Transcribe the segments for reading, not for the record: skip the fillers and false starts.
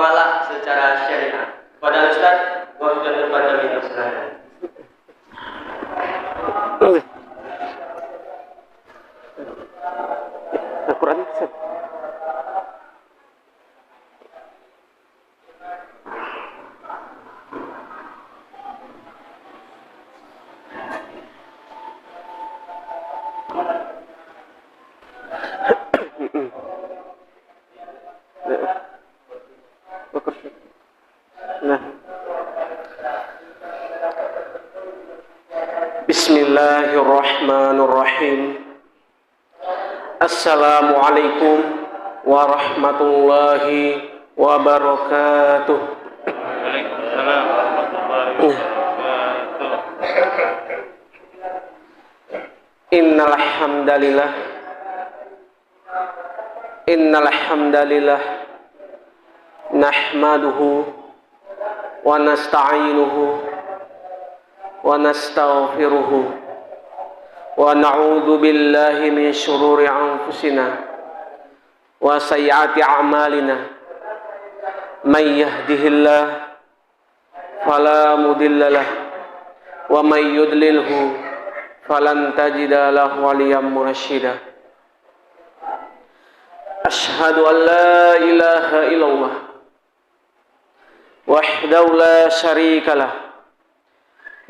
muamalah secara syariah. Pada Ustaz, waktu tempat kami silakan. Al-Quran bisa. Bismillahirrahmanirrahim. Assalamualaikum warahmatullahi wabarakatuh. Waalaikumsalam warahmatullahi wabarakatuh. Innal hamdalillah nahmaduhu wa nasta'inuhu wa nastaghfiruhu wa na'udzu billahi min syururi anfusina wa sayyiati a'malina. May yahdihillahu fala mudilla lahu wa may yudlilhu falan tajida lahu waliyyan mursyida. Asyhadu an la ilaha illallah wahdahu la syarika lah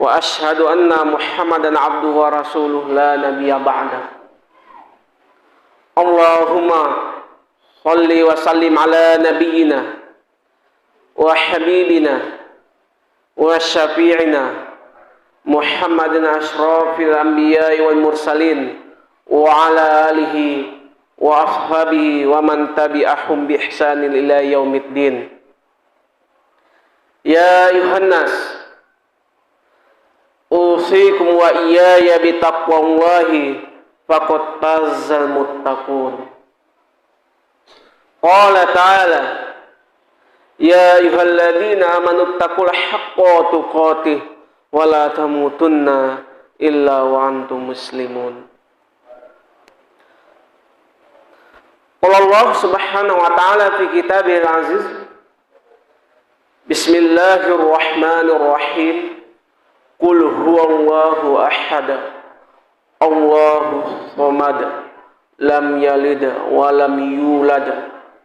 wa asyhadu anna Muhammadan abduhu wa rasuluh la nabiyya ba'da. Allahumma shalli wa sallim ala nabiyyina wa habibina wa syafi'ina Muhammadin asyrafil anbiya'i wal mursalin wa ala alihi wa ashabihi wa man tabi'ahum bi ihsanin ila yaumiddin. Ya ayuhan nas, usikum wa iyaya bitaqwallahi faqad fazal muttaqun. Qala ta'ala, ya ayyuhalladzina amanu taqullaha haqqa tuqatih wa la tamutunna illa wa antum muslimun. Qala Allah subhanahu wa ta'ala fi kitabihil aziz, bismillahirrahmanirrahim. Qul huwallahu ahad, Allahu samad, lam yalid wa lam yulad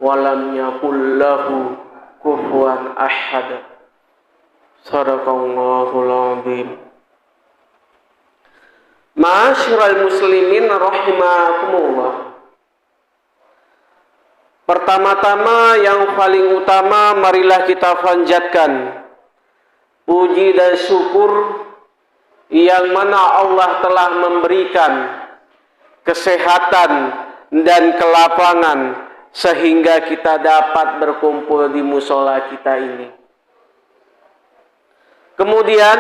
wa lam yakul lahu kufuwan ahad. Shadaqallahul azim. Ma'asyiral muslimin rahimakumullah. Pertama-tama yang paling utama, marilah kita panjatkan puji dan syukur yang mana Allah telah memberikan kesehatan dan kelapangan sehingga kita dapat berkumpul di musola kita ini. Kemudian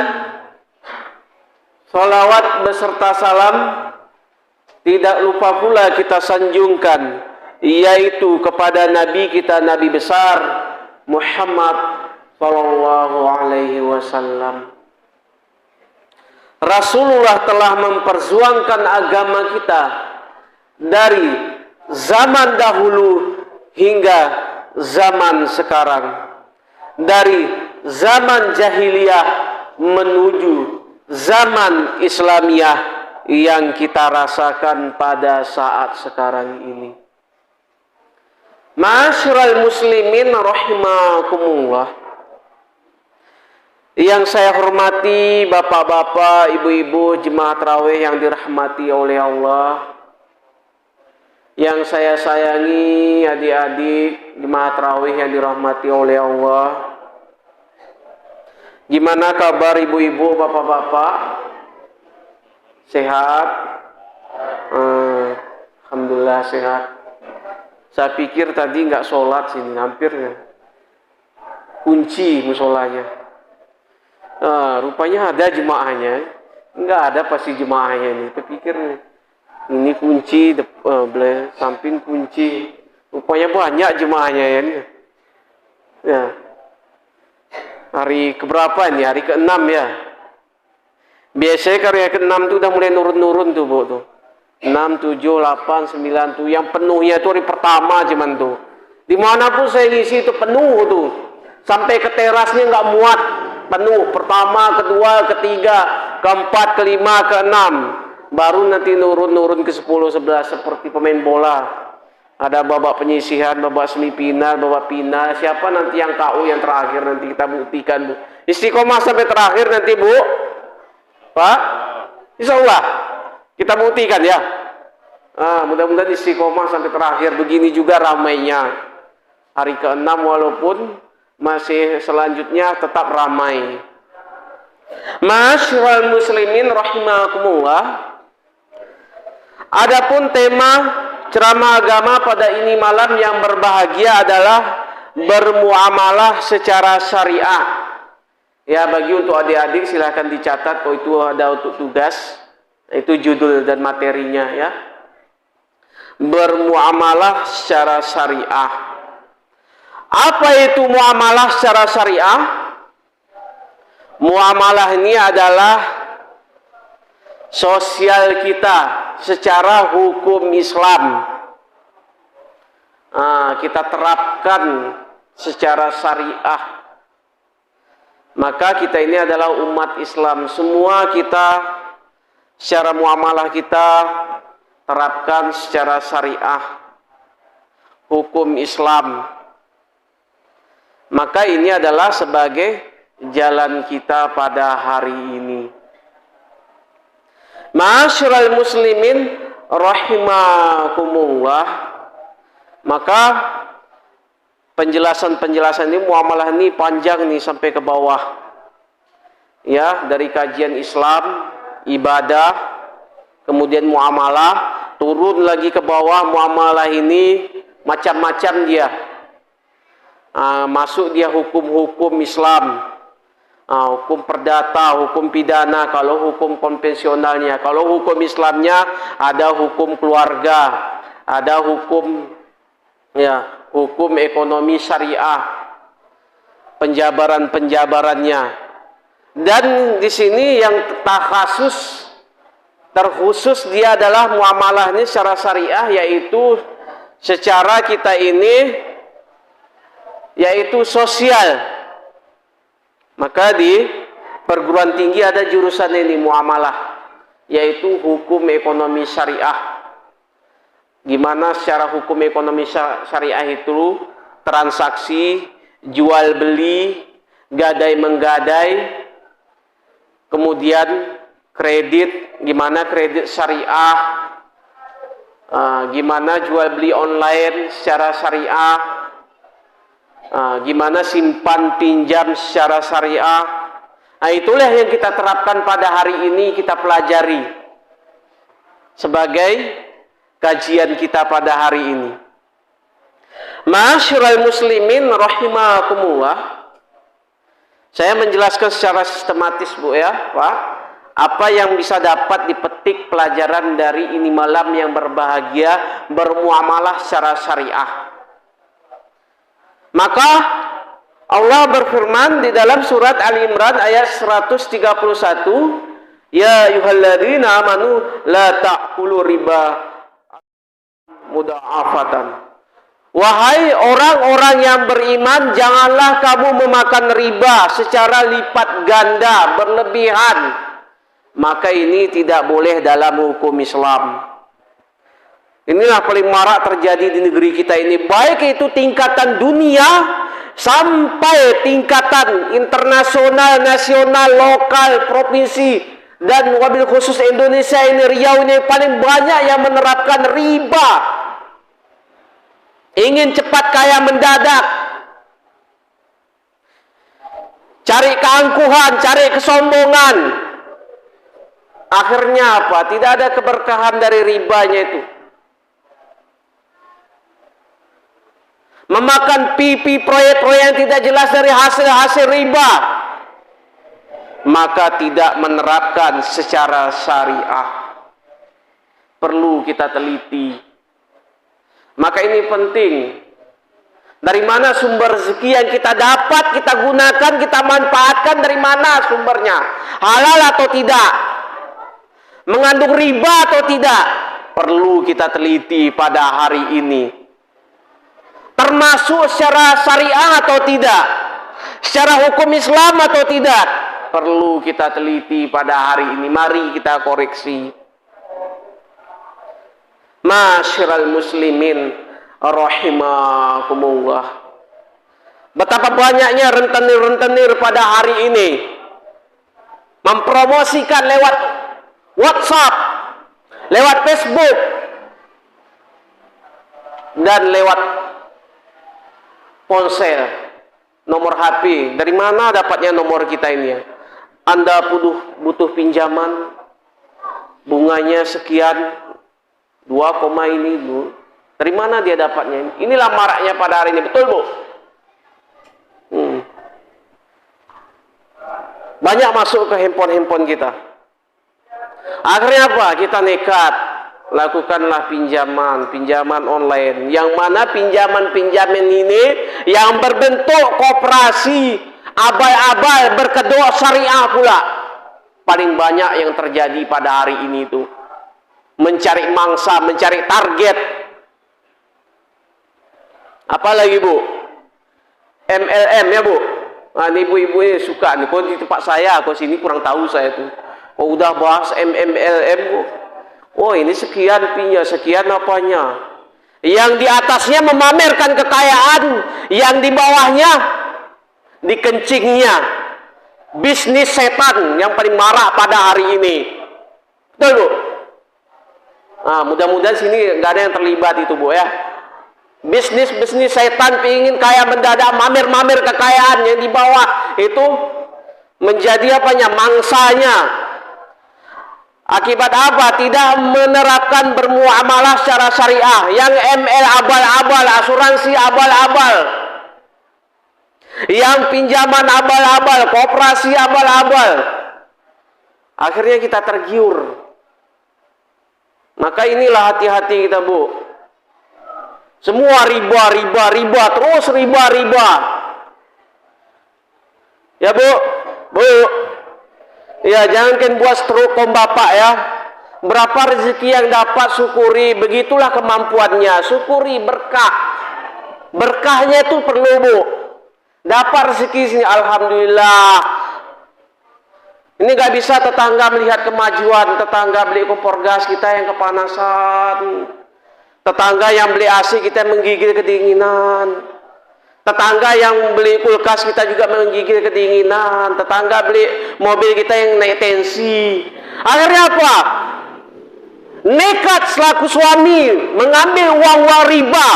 sholawat beserta salam tidak lupa pula kita sanjungkan, yaitu kepada Nabi kita, Nabi besar Muhammad sallallahu alaihi wasallam. Rasulullah telah memperjuangkan agama kita dari zaman dahulu hingga zaman sekarang, dari zaman jahiliyah menuju zaman Islamiyah yang kita rasakan pada saat sekarang ini. Ma'asyiral muslimin rahimakumullah. Yang saya hormati bapak-bapak, ibu-ibu jemaah tarawih yang dirahmati oleh Allah. Yang saya sayangi adik-adik jemaah tarawih yang dirahmati oleh Allah. Gimana kabar ibu-ibu, bapak-bapak? Sehat? Alhamdulillah sehat. Saya pikir tadi nggak sholat sini, hampir kunci musolanya. Rupanya ada jemaahnya. Nggak ada pasti jemaahnya ini. Terpikir ini kunci, samping kunci. Rupanya banyak jemaahnya ya. Ya. Hari keberapa ini? Hari ke-6 ya. Biasanya karya ke-6 itu udah mulai nurun-nurun tuh, Bu tuh. 6, 7, 8, 9 tuh. Yang penuhnya itu hari pertama cuman tuh. Dimanapun saya ngisi itu penuh tuh. Sampai ke terasnya nggak muat. Penuh. Pertama, kedua, ketiga, keempat, kelima, keenam. Baru nanti nurun ke 10, 11 seperti pemain bola. Ada babak penyisihan, babak semifinal, babak final. Siapa nanti yang KO yang terakhir nanti kita buktikan, Bu. Istiqomah sampai terakhir nanti, Bu. Pak? Insya Allah. Kita buktikan ya. Mudah-mudahan istiqomah sampai terakhir. Begini juga ramainya. Hari ke-6 walaupun masih selanjutnya tetap ramai. Ma'asyiral muslimin rahimakumullah. Adapun tema ceramah agama pada ini malam yang berbahagia adalah bermuamalah secara syariah. Ya, bagi untuk adik-adik silahkan dicatat kalau itu ada untuk tugas. Itu judul dan materinya ya. Bermuamalah secara syariah. Apa itu muamalah secara syariah? Muamalah ini adalah sosial kita secara hukum Islam. Kita terapkan secara syariah. Maka kita ini adalah umat Islam. Semua kita secara muamalah kita terapkan secara syariah. Hukum Islam. Maka ini adalah sebagai jalan kita pada hari ini. Ma'asyiral muslimin rahimakumullah. Maka penjelasan ini muamalah ini panjang nih sampai ke bawah. Ya, dari kajian Islam, ibadah, kemudian muamalah, turun lagi ke bawah. Muamalah ini macam-macam dia. Masuk dia hukum-hukum Islam, hukum perdata, hukum pidana. Kalau hukum konvensionalnya, kalau hukum Islamnya ada hukum keluarga, ada hukum hukum ekonomi syariah, penjabarannya. Dan di sini yang terkhusus dia adalah muamalah ini secara syariah, yaitu secara kita ini yaitu sosial. Maka di perguruan tinggi ada jurusan ini muamalah, yaitu hukum ekonomi syariah. Gimana secara hukum ekonomi syariah itu transaksi, jual beli, gadai menggadai, kemudian kredit, gimana kredit syariah, gimana jual beli online secara syariah, gimana simpan pinjam secara syariah. Itulah yang kita terapkan pada hari ini, kita pelajari sebagai kajian kita pada hari ini. Ma'asyiral muslimin rahimakumullah. Saya menjelaskan secara sistematis, Bu ya, Pak, apa yang bisa dapat dipetik pelajaran dari ini malam yang berbahagia, bermuamalah secara syariah. Maka Allah berfirman di dalam surat Ali Imran ayat 131, ya ayyuhalladzina amanu la ta'kulu riba mudha'afatan. Wahai orang-orang yang beriman, janganlah kamu memakan riba secara lipat ganda, berlebihan. Maka ini tidak boleh dalam hukum Islam. Inilah paling marak terjadi di negeri kita ini, baik itu tingkatan dunia sampai tingkatan internasional, nasional, lokal, provinsi, dan wabil khusus Indonesia ini, Riau ini paling banyak yang menerapkan riba. Ingin cepat kaya mendadak, cari keangkuhan, cari kesombongan. Akhirnya apa? Tidak ada keberkahan dari ribanya itu. Memakan pipi proyek-proyek yang tidak jelas dari hasil-hasil riba, maka tidak menerapkan secara syariah. Perlu kita teliti. Maka ini penting. Dari mana sumber rezeki yang kita dapat, kita gunakan, kita manfaatkan, dari mana sumbernya? Halal atau tidak? Mengandung riba atau tidak? Perlu kita teliti pada hari ini. termasuk secara syariah atau tidak, secara hukum Islam atau tidak, perlu kita teliti pada hari ini. Mari kita koreksi. Masyiral muslimin rahimakumullah. Betapa banyaknya rentenir-rentenir pada hari ini mempromosikan lewat WhatsApp, lewat Facebook, dan lewat ponsel, nomor HP. Dari mana dapatnya nomor kita ini? Anda butuh pinjaman, bunganya sekian, 2, ini Bu. Dari mana dia dapatnya? Inilah maraknya pada hari ini, betul Bu? Banyak masuk ke handphone kita. Akhirnya apa? Kita nekat, lakukanlah pinjaman online. Yang mana pinjaman ini yang berbentuk koperasi, abal-abal, berkedok syariah pula. Paling banyak yang terjadi pada hari ini itu mencari mangsa, mencari target. Apalagi Bu? MLM ya Bu? Nah, ini ibu-ibu ini suka nih. Kok di tempat saya, kok sini kurang tahu saya tuh. Oh, udah bahas MLM Bu. Oh, ini sekian pinya, sekian apanya. Yang di atasnya memamerkan kekayaan, yang di bawahnya dikencingnya. Bisnis setan yang paling marak pada hari ini. Betul Bu? Nah, mudah-mudahan sini nggak ada yang terlibat itu Bu ya. Bisnis setan ingin kaya mendadak, mamer kekayaan, yang di bawah itu menjadi apanya? Mangsanya. Akibat apa? Tidak menerapkan bermuamalah secara syariah. Yang ML abal-abal, asuransi abal-abal, yang pinjaman abal-abal, koperasi abal-abal. Akhirnya kita tergiur. Maka inilah hati-hati kita Bu. Semua riba, terus riba. Ya Bu, ya jangankan buat stroke om bapak ya. Berapa rezeki yang dapat syukuri, begitulah kemampuannya. Syukuri berkah. Berkahnya itu perlu Bu. Dapat rezeki sini, alhamdulillah. Ini gak bisa tetangga melihat kemajuan, tetangga beli kompor gas kita yang kepanasan. Tetangga yang beli AC kita menggigil kedinginan. Tetangga yang beli kulkas kita juga menggigil kedinginan. Tetangga beli mobil kita yang naik tensi. Akhirnya apa? Nekat selaku suami mengambil uang-uang riba.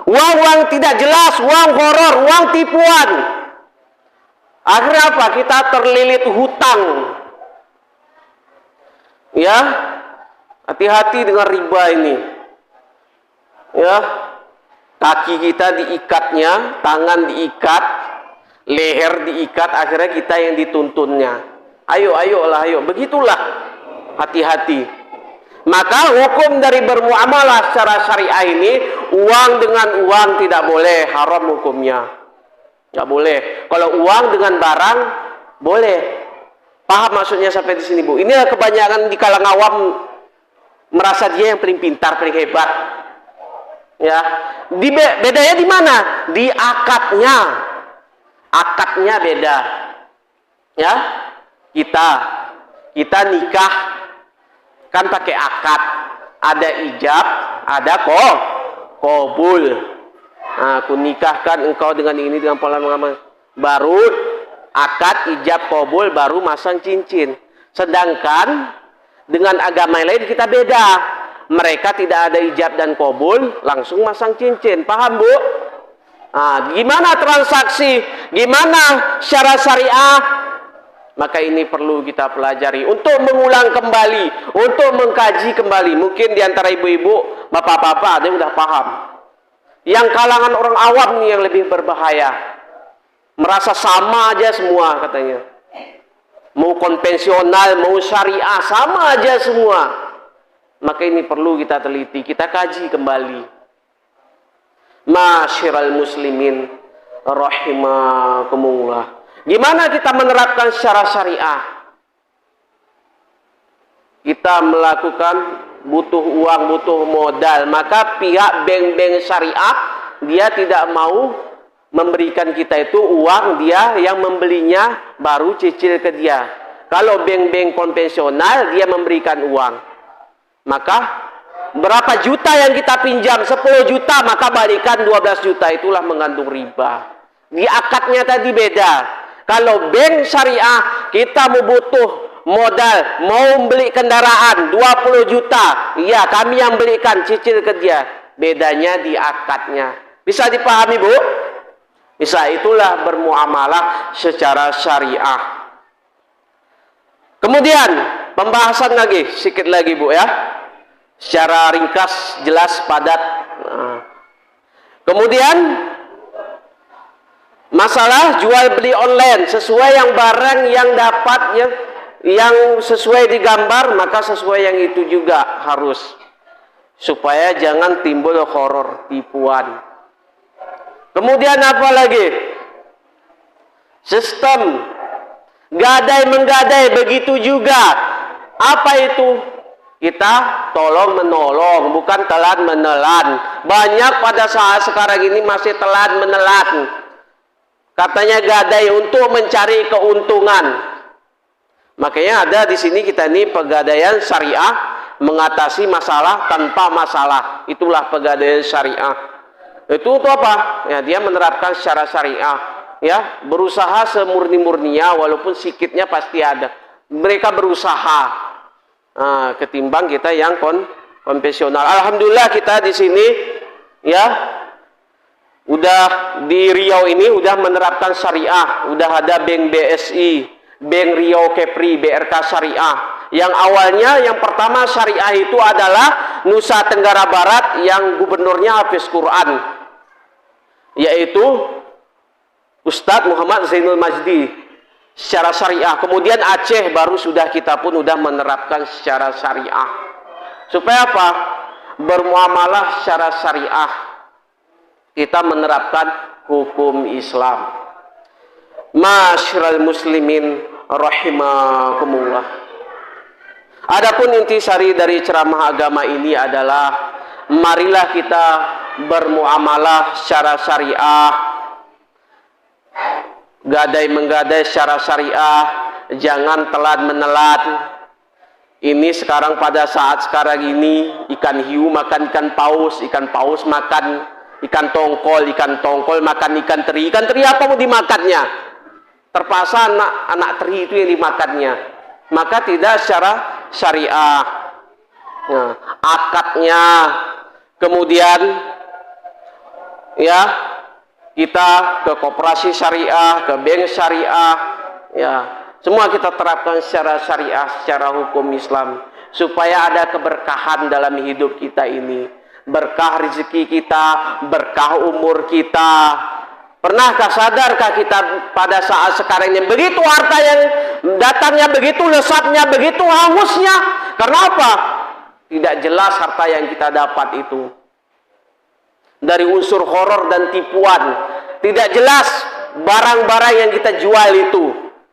Uang-uang tidak jelas, uang horor, uang tipuan. Akhirnya apa? Kita terlilit hutang. Ya, hati-hati dengan riba ini. Ya, kaki kita diikatnya, tangan diikat, leher diikat, akhirnya kita yang dituntunnya. Ayolah. Begitulah, hati-hati. Maka hukum dari bermuamalah secara syariah ini, uang dengan uang tidak boleh, haram hukumnya. Nggak boleh. Kalau uang dengan barang boleh. Paham maksudnya sampai di sini Bu? Inilah kebanyakan di kalangan awam merasa dia yang paling pintar, paling hebat. Ya, bedanya di mana? Di akadnya. Akadnya beda. Ya, kita nikah kan pakai akad. Ada ijab, ada qabul. Nah, aku nikahkan engkau dengan ini, dengan pola mengamal. Baru akad, ijab, qabul, baru masang cincin. Sedangkan dengan agama lain kita beda. Mereka tidak ada ijab dan qabul, langsung masang cincin. Paham Bu? Nah, gimana transaksi? Gimana secara syariah? Maka ini perlu kita pelajari untuk mengulang kembali, untuk mengkaji kembali. Mungkin diantara ibu-ibu, bapak-bapak ada yang sudah paham. Yang kalangan orang awam nih yang lebih berbahaya. Merasa sama aja semua katanya. Mau konvensional, mau syariah, sama aja semua. Maka ini perlu kita teliti, kita kaji kembali. Masyiral muslimin rahimakumullah. Gimana kita menerapkan secara syariah? Kita melakukan butuh uang, butuh modal. Maka pihak bank-bank syariah dia tidak mau memberikan kita itu uang, dia yang membelinya baru cicil ke dia. Kalau bank-bank konvensional dia memberikan uang. Maka berapa juta yang kita pinjam? 10 juta, maka balikan 12 juta, itulah mengandung riba. Di akadnya tadi beda. Kalau bank syariah, kita mau butuh modal, mau beli kendaraan 20 juta, iya kami yang belikan, cicil ke dia. Bedanya di akadnya. Bisa dipahami, Bu? Bisa, itulah bermuamalah secara syariah. Kemudian pembahasan lagi, sedikit lagi, Bu, ya. Secara ringkas, jelas, padat. Kemudian masalah jual beli online, sesuai yang barang yang dapat yang sesuai digambar, maka sesuai yang itu juga harus, supaya jangan timbul horor tipuan. Kemudian apa lagi? Sistem gadai menggadai begitu juga. Apa itu? Kita tolong menolong, bukan telan menelan. Banyak pada saat sekarang ini masih telan menelan. Katanya gadai untuk mencari keuntungan. Makanya ada di sini kita ini pegadaian syariah, mengatasi masalah tanpa masalah. Itulah pegadaian syariah. Itu untuk apa? Ya, dia menerapkan secara syariah, ya, berusaha semurni-murninya, walaupun sikitnya pasti ada. Mereka berusaha, ketimbang kita yang konvensional. Alhamdulillah kita di sini, ya, udah di Riau ini udah menerapkan syariah, udah ada Bank BSI, Bank Riau Kepri, BRK Syariah. Yang awalnya yang pertama syariah itu adalah Nusa Tenggara Barat, yang gubernurnya hafiz Quran, yaitu Ustadz Muhammad Zainul Majdi, secara syariah. Kemudian Aceh baru sudah, kita pun sudah menerapkan secara syariah. Supaya apa? Bermuamalah secara syariah. Kita menerapkan hukum Islam. Ma'asyiral muslimin rahimakumullah. Adapun intisari dari ceramah agama ini adalah, marilah kita bermuamalah secara syariah, gadai menggadai secara syariah, jangan telan menelan. Ini sekarang pada saat sekarang ini, ikan hiu makan ikan paus makan ikan tongkol makan ikan teri apa mau dimakannya? Terpaksa anak teri itu yang dimakannya. Maka tidak secara syariah. Nah, akadnya, kemudian ya kita ke koperasi syariah, ke bank syariah, ya semua kita terapkan secara syariah, secara hukum Islam, supaya ada keberkahan dalam hidup kita ini, berkah rezeki kita, berkah umur kita. Pernahkah sadarkah kita pada saat sekarang ini, begitu harta yang datangnya, begitu lesatnya, begitu hangusnya? Karena apa? Tidak jelas harta yang kita dapat itu. Dari unsur horor dan tipuan. Tidak jelas barang-barang yang kita jual itu.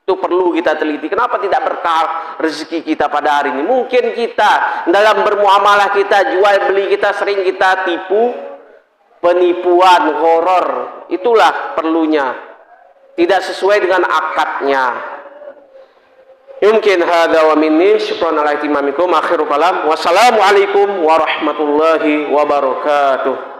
Itu perlu kita teliti. Kenapa tidak berkah rezeki kita pada hari ini? Mungkin kita dalam bermuamalah kita, jual beli kita, sering kita tipu, penipuan, horor. Itulah perlunya. Tidak sesuai dengan akadnya. Mungkin hadza wa minni, syukran ala ihtimamikum, akhiru kalam. Wassalamualaikum warahmatullahi wabarakatuh.